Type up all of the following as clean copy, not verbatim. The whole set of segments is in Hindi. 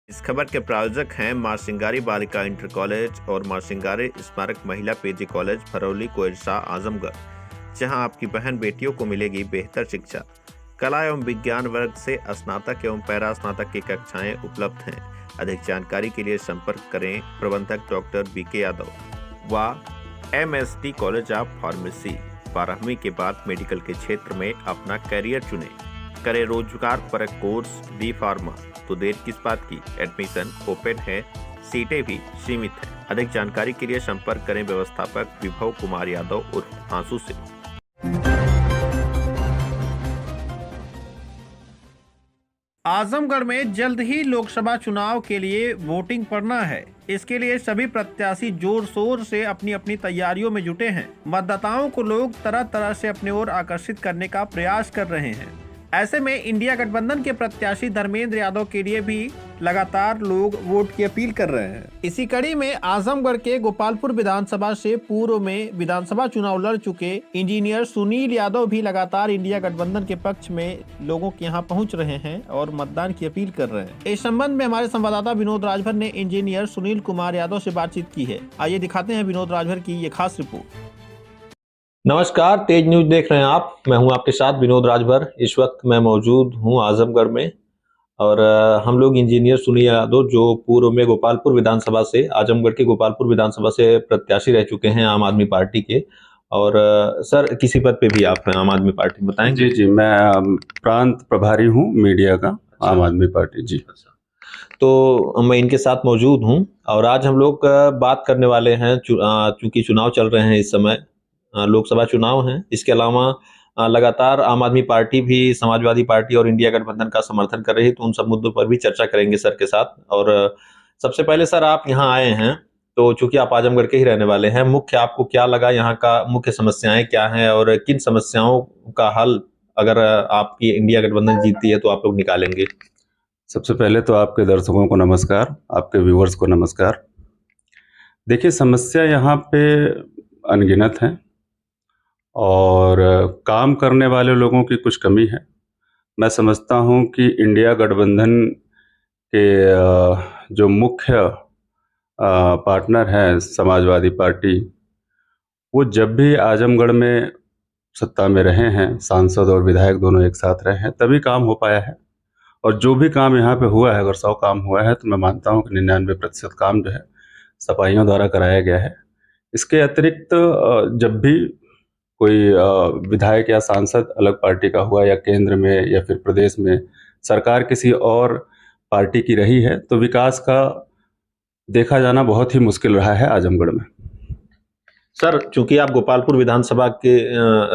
इस खबर के प्रायोजक हैं मां सिंगारी बालिका इंटर कॉलेज और मां सिंगारी स्मारक महिला पीजी कॉलेज फरौली कोइरसा आजमगढ़, जहां आपकी बहन बेटियों को मिलेगी बेहतर शिक्षा। कला एवं विज्ञान वर्ग से स्नातक एवं पैरा स्नातक की कक्षाएं उपलब्ध हैं। अधिक जानकारी के लिए संपर्क करें प्रबंधक डॉक्टर बीके यादव व MSD कॉलेज ऑफ फार्मेसी। 12वीं के बाद मेडिकल के क्षेत्र में अपना करियर चुनें। करें रोजगार परक कोर्स बी फार्मा, तो देर किस बात की। एडमिशन ओपन है, सीटें भी सीमित हैं। अधिक जानकारी के लिए संपर्क करें व्यवस्थापक विभव कुमार यादव उर्फ आंसू से। आजमगढ़ में जल्द ही लोकसभा चुनाव के लिए वोटिंग पड़ना है। इसके लिए सभी प्रत्याशी जोर शोर से अपनी अपनी तैयारियों में जुटे हैं। मतदाताओं को लोग तरह तरह से अपनी ओर आकर्षित करने का प्रयास कर रहे हैं। ऐसे में इंडिया गठबंधन के प्रत्याशी धर्मेंद्र यादव के लिए भी लगातार लोग वोट की अपील कर रहे हैं। इसी कड़ी में आजमगढ़ के गोपालपुर विधानसभा से पूर्व में विधानसभा चुनाव लड़ चुके इंजीनियर सुनील यादव भी लगातार इंडिया गठबंधन के पक्ष में लोगों के यहाँ पहुँच रहे हैं और मतदान की अपील कर रहे हैं। इस संबंध में हमारे संवाददाता विनोद राजभर ने इंजीनियर सुनील कुमार यादव से बातचीत की है। आइए दिखाते हैं विनोद राजभर की ये खास रिपोर्ट। नमस्कार, तेज न्यूज देख रहे हैं आप। मैं हूं आपके साथ विनोद राजभर। इस वक्त मैं मौजूद हूं आजमगढ़ में और हम लोग इंजीनियर सुनील यादव जो पूर्व में गोपालपुर विधानसभा से आजमगढ़ के गोपालपुर विधानसभा से प्रत्याशी रह चुके हैं आम आदमी पार्टी के। और सर, किसी पद पे भी आप हैं आम आदमी पार्टी, बताएंगे? जी, मैं प्रांत प्रभारी हूँ मीडिया का। आम आदमी पार्टी जी। तो मैं इनके साथ मौजूद हूँ और आज हम लोग बात करने वाले हैं, चूंकि चुनाव चल रहे हैं इस समय, लोकसभा चुनाव हैं। इसके अलावा लगातार आम आदमी पार्टी भी समाजवादी पार्टी और इंडिया गठबंधन का समर्थन कर रही है, तो उन सब मुद्दों पर भी चर्चा करेंगे सर के साथ। और सबसे पहले सर, आप यहाँ आए हैं तो चूंकि आप आजमगढ़ के ही रहने वाले हैं, मुख्य आपको क्या लगा, यहाँ का मुख्य समस्याएं क्या हैं और किन समस्याओं का हल अगर आपकी इंडिया गठबंधन जीतती है तो आप लोग निकालेंगे? सबसे पहले तो आपके दर्शकों को नमस्कार, आपके व्यूअर्स को नमस्कार। देखिए, समस्या यहाँ पे अनगिनत है और काम करने वाले लोगों की कुछ कमी है। मैं समझता हूँ कि इंडिया गठबंधन के जो मुख्य पार्टनर हैं समाजवादी पार्टी, वो जब भी आजमगढ़ में सत्ता में रहे हैं, सांसद और विधायक दोनों एक साथ रहे हैं, तभी काम हो पाया है। और जो भी काम यहाँ पे हुआ है, अगर 100 काम हुआ है तो मैं मानता हूँ कि 99% काम जो है सपाइयों द्वारा कराया गया है। इसके अतिरिक्त जब भी कोई विधायक या सांसद अलग पार्टी का हुआ या केंद्र में या फिर प्रदेश में सरकार किसी और पार्टी की रही है, तो विकास का देखा जाना बहुत ही मुश्किल रहा है आजमगढ़ में। सर, चूंकि आप गोपालपुर विधानसभा के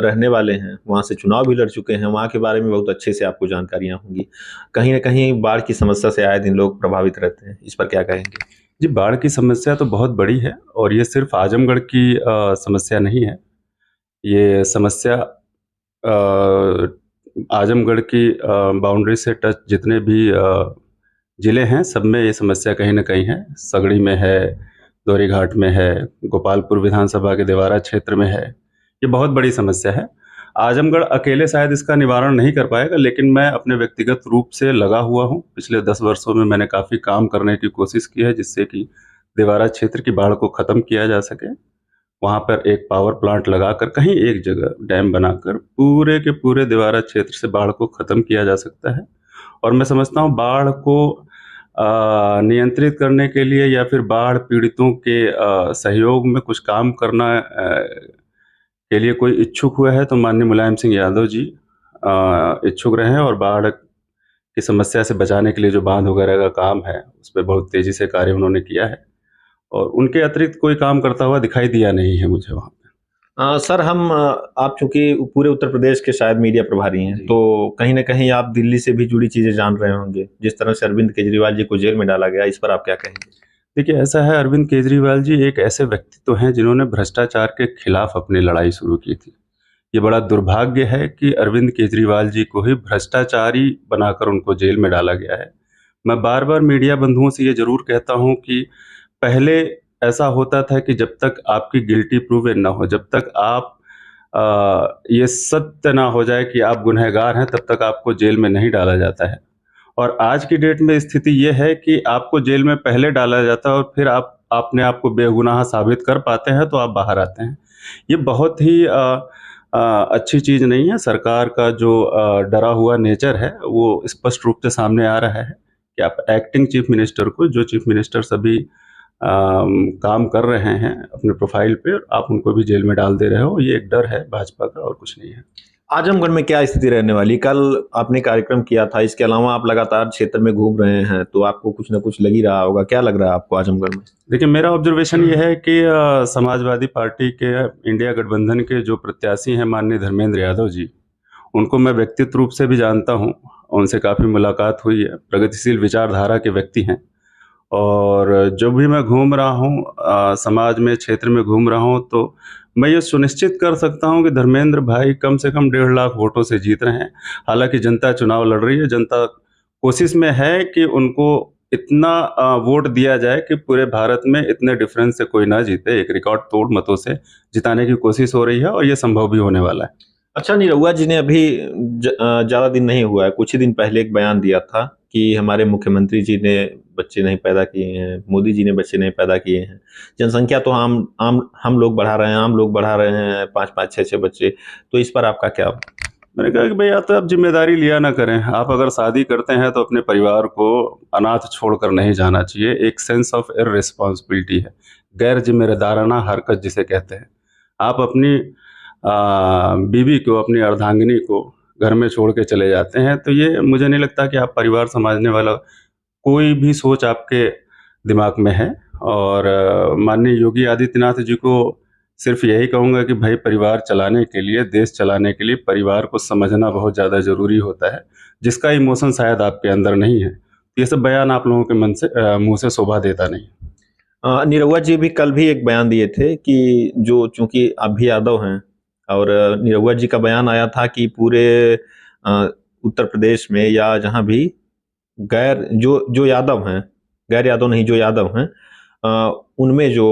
रहने वाले हैं, वहां से चुनाव भी लड़ चुके हैं, वहां के बारे में बहुत अच्छे से आपको जानकारियां होंगी। कहीं ना कहीं बाढ़ की समस्या से आए दिन लोग प्रभावित रहते हैं, इस पर क्या कहेंगे? जी, बाढ़ की समस्या तो बहुत बड़ी है और ये सिर्फ आजमगढ़ की समस्या नहीं है। ये समस्या आजमगढ़ की बाउंड्री से टच जितने भी ज़िले हैं, सब में ये समस्या कहीं ना कहीं है। सगड़ी में है, दोरीघाट में है, गोपालपुर विधानसभा के देवारा क्षेत्र में है। ये बहुत बड़ी समस्या है। आजमगढ़ अकेले शायद इसका निवारण नहीं कर पाएगा, लेकिन मैं अपने व्यक्तिगत रूप से लगा हुआ हूँ। पिछले 10 वर्षों में मैंने काफ़ी काम करने की कोशिश की है, जिससे कि देवारा क्षेत्र की बाढ़ को ख़त्म किया जा सके। वहाँ पर एक पावर प्लांट लगाकर कहीं एक जगह डैम बनाकर पूरे के पूरे देवारा क्षेत्र से बाढ़ को ख़त्म किया जा सकता है। और मैं समझता हूँ बाढ़ को नियंत्रित करने के लिए या फिर बाढ़ पीड़ितों के सहयोग में कुछ काम करना के लिए कोई इच्छुक हुआ है तो माननीय मुलायम सिंह यादव जी इच्छुक रहे हैं। और बाढ़ की समस्या से बचाने के लिए जो बांध वगैरह का काम है, उस पर बहुत तेज़ी से कार्य उन्होंने किया है और उनके अतिरिक्त कोई काम करता हुआ दिखाई दिया नहीं है मुझे वहाँ पे। सर, आप चूंकि पूरे उत्तर प्रदेश के शायद मीडिया प्रभारी हैं, तो कहीं ना कहीं आप दिल्ली से भी जुड़ी चीजें जान रहे होंगे। जिस तरह से अरविंद केजरीवाल जी को जेल में डाला गया, इस पर आप क्या कहेंगे? देखिए, ऐसा है, अरविंद केजरीवाल जी एक ऐसे व्यक्तित्व हैं जिन्होंने भ्रष्टाचार के खिलाफ अपनी लड़ाई शुरू की थी। ये बड़ा दुर्भाग्य है कि अरविंद केजरीवाल जी को ही भ्रष्टाचारी बनाकर उनको जेल में डाला गया है। मैं बार बार मीडिया बंधुओं से ये जरूर कहता हूँ कि पहले ऐसा होता था कि जब तक आपकी गिल्टी प्रूवन ना हो, जब तक आप ये सत्य ना हो जाए कि आप गुनहगार हैं, तब तक आपको जेल में नहीं डाला जाता है। और आज की डेट में स्थिति ये है कि आपको जेल में पहले डाला जाता है और फिर आप अपने आप को बेगुनाह साबित कर पाते हैं तो आप बाहर आते हैं। ये बहुत ही अच्छी चीज़ नहीं है। सरकार का जो डरा हुआ नेचर है वो स्पष्ट रूप से सामने आ रहा है कि आप एक्टिंग चीफ मिनिस्टर को, जो चीफ मिनिस्टर सभी काम कर रहे हैं अपने प्रोफाइल पे, आप उनको भी जेल में डाल दे रहे हो। ये एक डर है भाजपा का और कुछ नहीं है। आजमगढ़ में क्या स्थिति रहने वाली? कल आपने कार्यक्रम किया था, इसके अलावा आप लगातार क्षेत्र में घूम रहे हैं, तो आपको कुछ ना कुछ लग ही रहा होगा। क्या लग रहा है आपको आजमगढ़ में? देखिए, मेरा ऑब्जर्वेशन ये है कि समाजवादी पार्टी के इंडिया गठबंधन के जो प्रत्याशी हैं माननीय धर्मेंद्र यादव जी, उनको मैं व्यक्तिगत रूप से भी जानता हूँ, उनसे काफ़ी मुलाकात हुई है। प्रगतिशील विचारधारा के व्यक्ति हैं और जब भी मैं घूम रहा हूँ समाज में, क्षेत्र में घूम रहा हूँ, तो मैं ये सुनिश्चित कर सकता हूँ कि धर्मेंद्र भाई कम से कम 1.5 लाख वोटों से जीत रहे हैं। हालांकि जनता चुनाव लड़ रही है, जनता कोशिश में है कि उनको इतना वोट दिया जाए कि पूरे भारत में इतने डिफरेंस से कोई ना जीते। एक रिकॉर्ड तोड़ मतों से जिताने की कोशिश हो रही है और ये संभव भी होने वाला है। अच्छा, निरहुआ जी ने अभी ज़्यादा दिन नहीं हुआ है, कुछ ही दिन पहले एक बयान दिया था कि हमारे मुख्यमंत्री जी ने बच्चे नहीं पैदा किए हैं, मोदी जी ने बच्चे नहीं पैदा किए हैं। जनसंख्या तो हम लोग बढ़ा रहे हैं, आम लोग बढ़ा रहे हैं 5-5, 6-6 बच्चे। तो इस पर आपका क्या? मैंने कहा कि भाई या तो आप जिम्मेदारी लिया ना करें। आप अगर शादी करते हैं तो अपने परिवार को अनाथ छोड़कर नहीं जाना चाहिए। एक सेंस ऑफ इररिस्पॉन्सिबिलिटी है, गैर जिम्मेदाराना हरकत जिसे कहते हैं। आप अपनी बीवी को, अपनी अर्धांगिनी को घर में छोड़ के चले जाते हैं, तो ये मुझे नहीं लगता कि आप परिवार संभालने वाला कोई भी सोच आपके दिमाग में है। और माननीय योगी आदित्यनाथ जी को सिर्फ यही कहूँगा कि भाई परिवार चलाने के लिए, देश चलाने के लिए परिवार को समझना बहुत ज़्यादा ज़रूरी होता है, जिसका इमोशन शायद आपके अंदर नहीं है। ये सब बयान आप लोगों के मन से मुँह से शोभा देता नहीं। निरहुआ जी भी कल भी एक बयान दिए थे कि जो, चूंकि आप भी यादव हैं, और निरहुआ जी का बयान आया था कि पूरे उत्तर प्रदेश में या जहां भी जो यादव हैं, गैर यादव नहीं, जो यादव हैं, उनमें जो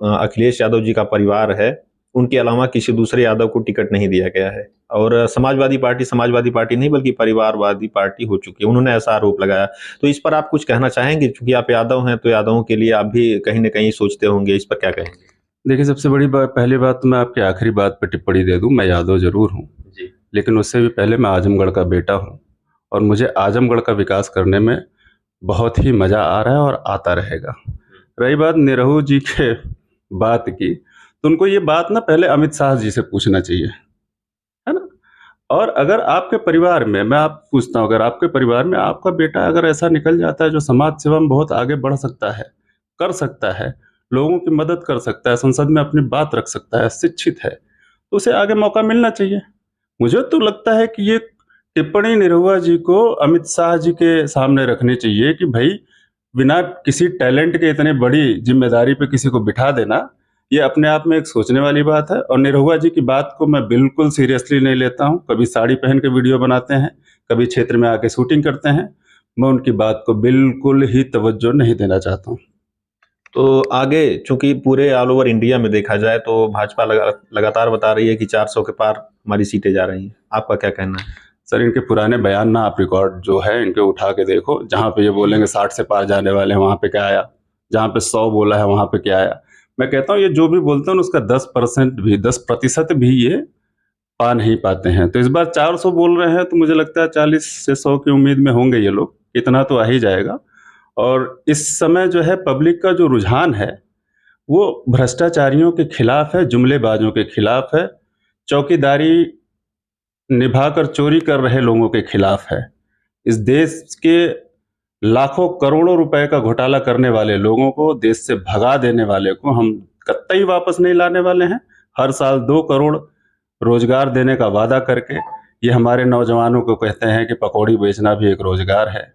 अखिलेश यादव जी का परिवार है, उनके अलावा किसी दूसरे यादव को टिकट नहीं दिया गया है। और समाजवादी पार्टी नहीं बल्कि परिवारवादी पार्टी हो चुकी है, उन्होंने ऐसा आरोप लगाया। तो इस पर आप कुछ कहना चाहेंगे? क्योंकि आप यादव हैं तो यादवों के लिए आप भी कहीं ना कहीं सोचते होंगे, इस पर क्या कहेंगे? देखिए, सबसे बड़ी बात, पहली बात तो मैं आपकी आखिरी बात पर टिप्पणी दे दूं। मैं यादव जरूर हूं जी, लेकिन उससे भी पहले मैं आजमगढ़ का बेटा हूं और मुझे आजमगढ़ का विकास करने में बहुत ही मज़ा आ रहा है और आता रहेगा। रही बात निरहू जी के बात की, तो उनको ये बात ना पहले अमित शाह जी से पूछना चाहिए, है ना। और अगर आपके परिवार में, मैं आप पूछता हूँ, अगर आपके परिवार में आपका बेटा अगर ऐसा निकल जाता है जो समाज सेवा में बहुत आगे बढ़ सकता है, कर सकता है, लोगों की मदद कर सकता है, संसद में अपनी बात रख सकता है, शिक्षित है, तो उसे आगे मौका मिलना चाहिए। मुझे तो लगता है कि ये टिप्पणी निरहुआ जी को अमित शाह जी के सामने रखनी चाहिए कि भाई बिना किसी टैलेंट के इतने बड़ी जिम्मेदारी पे किसी को बिठा देना, ये अपने आप में एक सोचने वाली बात है। और निरहुआ जी की बात को मैं बिल्कुल सीरियसली नहीं लेता हूँ। कभी साड़ी पहन के वीडियो बनाते हैं, कभी क्षेत्र में आके शूटिंग करते हैं, मैं उनकी बात को बिल्कुल ही तवज्जो नहीं देना चाहता हूँ। तो आगे चूंकि पूरे ऑल ओवर इंडिया में देखा जाए तो भाजपा लगातार बता रही है कि 400 के पार हमारी सीटें जा रही हैं, आपका क्या कहना है? सर, इनके पुराने बयान ना आप रिकॉर्ड जो है इनके उठा के देखो। जहाँ पे ये बोलेंगे 60 से पार जाने वाले हैं, वहाँ पे क्या आया? जहाँ पे 100 बोला है, वहाँ पे क्या आया? मैं कहता हूँ ये जो भी बोलते हैं उसका 10% भी ये पा नहीं पाते हैं। तो इस बार 400 बोल रहे हैं, तो मुझे लगता है 40 से 100 की उम्मीद में होंगे ये लोग, इतना तो आ ही जाएगा। और इस समय जो है पब्लिक का जो रुझान है वो भ्रष्टाचारियों के खिलाफ है, जुमलेबाजों के खिलाफ है, चौकीदारी निभाकर चोरी कर रहे लोगों के खिलाफ है। इस देश के लाखों करोड़ों रुपए का घोटाला करने वाले लोगों को, देश से भगा देने वाले को हम कतई वापस नहीं लाने वाले हैं। हर साल 2 करोड़ रोजगार देने का वादा करके ये हमारे नौजवानों को कहते हैं कि पकौड़ी बेचना भी एक रोजगार है।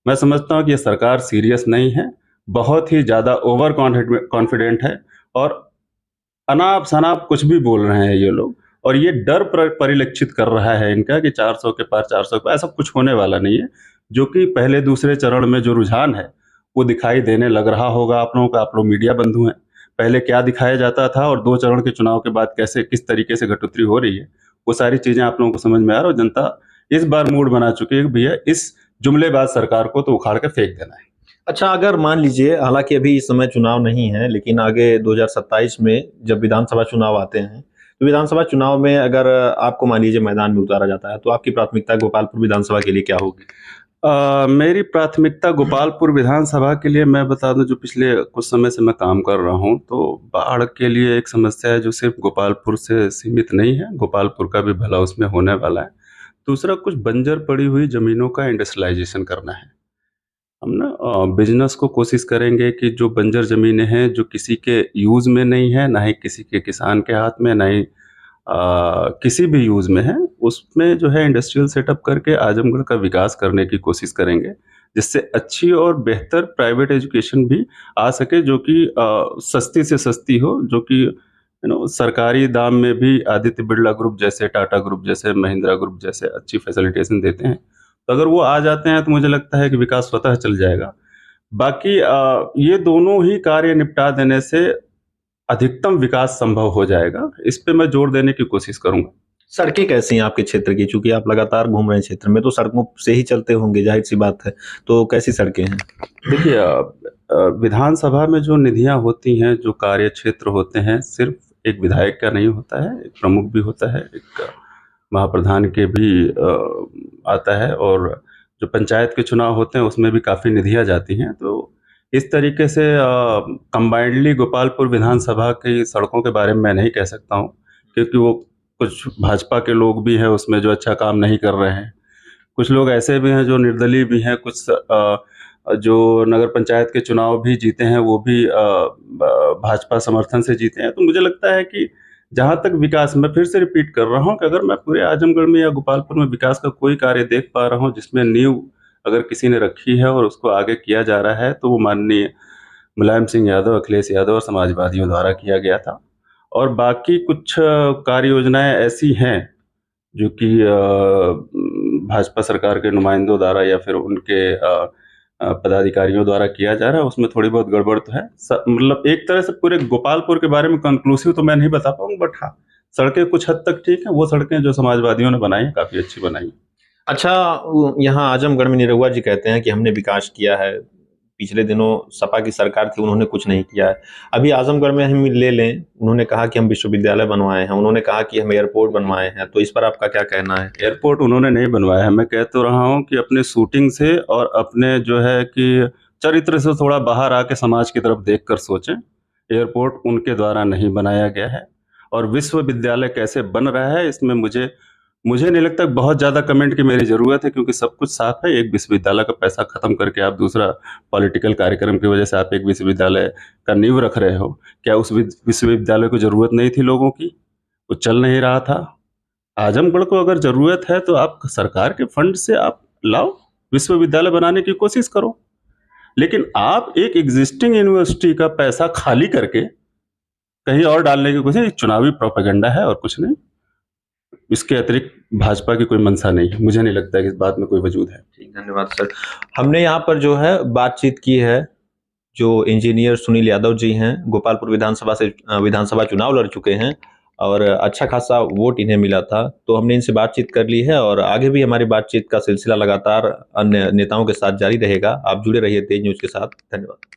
मैं समझता हूँ कि ये सरकार सीरियस नहीं है, बहुत ही ज़्यादा ओवर कॉन्फिडेंट है और अनाप शनाप कुछ भी बोल रहे हैं ये लोग। और ये डर परिलक्षित कर रहा है इनका कि 400 के पार, 400 के पार, ऐसा कुछ होने वाला नहीं है। जो कि पहले दूसरे चरण में जो रुझान है वो दिखाई देने लग रहा होगा आप लोगों का। आप लोग मीडिया बंधु हैं, पहले क्या दिखाया जाता था और 2 चरण के चुनाव के बाद कैसे, किस तरीके से घटोतरी हो रही है, वो सारी चीज़ें आप लोगों को समझ में आ रहा है। और जनता इस बार मूड बना चुकी है कि भैया इस जुमलेबाज सरकार को तो उखाड़ के फेंक देना है। अच्छा, अगर मान लीजिए, हालांकि अभी इस समय चुनाव नहीं है, लेकिन आगे 2027 में जब विधानसभा चुनाव आते हैं, तो विधानसभा चुनाव में अगर आपको मान लीजिए मैदान में उतारा जाता है, तो आपकी प्राथमिकता गोपालपुर विधानसभा के लिए क्या होगी? मेरी प्राथमिकता गोपालपुर विधानसभा के लिए, मैं बता दूं, जो पिछले कुछ समय से मैं काम कर रहा हूं, तो बाढ़ के लिए एक समस्या है जो सिर्फ गोपालपुर से सीमित नहीं है, गोपालपुर का भी भला उसमें होने वाला है। दूसरा, कुछ बंजर पड़ी हुई ज़मीनों का इंडस्ट्रियलाइजेशन करना है। हम ना बिजनेस को कोशिश करेंगे कि जो बंजर ज़मीनें हैं, जो किसी के यूज़ में नहीं है, ना ही किसी के किसान के हाथ में, ना ही किसी भी यूज़ में है, उसमें जो है इंडस्ट्रियल सेटअप करके आजमगढ़ का विकास करने की कोशिश करेंगे, जिससे अच्छी और बेहतर प्राइवेट एजुकेशन भी आ सके, जो कि सस्ती से सस्ती हो, जो कि सरकारी दाम में भी आदित्य बिरला ग्रुप जैसे, टाटा ग्रुप जैसे, महिंद्रा ग्रुप जैसे अच्छी फैसिलिटेशन देते हैं। तो अगर वो आ जाते हैं तो मुझे लगता है कि विकास स्वतः चल जाएगा। बाकी ये दोनों ही कार्य निपटा देने से अधिकतम विकास संभव हो जाएगा। इस पे मैं जोर देने की कोशिश करूँगा। सड़कें कैसी हैं आपके क्षेत्र की? चूंकि आप लगातार घूम रहे हैं क्षेत्र में, तो सड़कों से ही चलते होंगे, जाहिर सी बात है। तो कैसी सड़कें हैं? देखिए, विधानसभा में जो निधियाँ होती हैं, जो कार्य क्षेत्र होते हैं, सिर्फ एक विधायक का नहीं होता है, एक प्रमुख भी होता है, एक महाप्रधान के भी आता है, और जो पंचायत के चुनाव होते हैं उसमें भी काफ़ी निधियाँ जाती हैं। तो इस तरीके से कंबाइंडली गोपालपुर विधानसभा की सड़कों के बारे में मैं नहीं कह सकता हूँ, क्योंकि वो कुछ भाजपा के लोग भी हैं उसमें जो अच्छा काम नहीं कर रहे हैं, कुछ लोग ऐसे भी हैं जो निर्दलीय भी हैं, कुछ जो नगर पंचायत के चुनाव भी जीते हैं वो भी भाजपा समर्थन से जीते हैं। तो मुझे लगता है कि जहाँ तक विकास, मैं फिर से रिपीट कर रहा हूँ कि अगर मैं पूरे आजमगढ़ में या गोपालपुर में विकास का कोई कार्य देख पा रहा हूँ जिसमें नींव अगर किसी ने रखी है और उसको आगे किया जा रहा है, तो वो माननीय मुलायम सिंह यादव, अखिलेश यादव और समाजवादियों द्वारा किया गया था। और बाकी कुछ कार्य योजनाएं ऐसी हैं जो कि भाजपा सरकार के नुमाइंदों द्वारा या फिर उनके पदाधिकारियों द्वारा किया जा रहा है, उसमें थोड़ी बहुत गड़बड़ तो है। मतलब एक तरह से पूरे गोपालपुर के बारे में कंक्लूसिव तो मैं नहीं बता पाऊंगा, बट हाँ, सड़कें कुछ हद तक ठीक हैं। वो सड़कें जो समाजवादियों ने बनाई हैं काफ़ी अच्छी बनाई हैं। अच्छा, यहाँ आजमगढ़ में निरहुआ जी कहते हैं कि हमने विकास किया है। पिछले दिनों सपा की सरकार थी, उन्होंने कुछ नहीं किया है। अभी आजमगढ़ में हम ले लें, उन्होंने कहा कि हम विश्वविद्यालय बनवाए हैं, उन्होंने कहा कि हम एयरपोर्ट बनवाए हैं। तो इस पर आपका क्या कहना है? एयरपोर्ट उन्होंने नहीं बनवाया है। मैं कह तो रहा हूँ कि अपने शूटिंग से और अपने जो है कि चरित्र से थोड़ा बाहर आके समाज की तरफ देखकर सोचें। एयरपोर्ट उनके द्वारा नहीं बनाया गया है, और विश्वविद्यालय कैसे बन रहा है इसमें मुझे नहीं लगता बहुत ज़्यादा कमेंट की मेरी ज़रूरत है, क्योंकि सब कुछ साफ है। एक विश्वविद्यालय का पैसा खत्म करके आप दूसरा पॉलिटिकल कार्यक्रम की वजह से आप एक विश्वविद्यालय का नींव रख रहे हो। क्या उस विश्वविद्यालय को ज़रूरत नहीं थी लोगों की? वो चल नहीं रहा था। आजमगढ़ को अगर ज़रूरत है तो आप सरकार के फंड से आप लाओ, विश्वविद्यालय बनाने की कोशिश करो। लेकिन आप एक एग्जिस्टिंग यूनिवर्सिटी का पैसा खाली करके कहीं और डालने की कोशिश, चुनावी प्रोपेगेंडा है और कुछ नहीं। इसके अतिरिक्त भाजपा की कोई मंशा नहीं है। मुझे नहीं लगता कि इस बात में कोई वजूद है। ठीक, धन्यवाद सर। हमने यहाँ पर जो है बातचीत की है, जो इंजीनियर सुनील यादव जी हैं, गोपालपुर विधानसभा से विधानसभा चुनाव लड़ चुके हैं और अच्छा खासा वोट इन्हें मिला था। तो हमने इनसे बातचीत कर ली है और आगे भी हमारी बातचीत का सिलसिला लगातार अन्य नेताओं के साथ जारी रहेगा। आप जुड़े रहिए तेज न्यूज़ के साथ। धन्यवाद।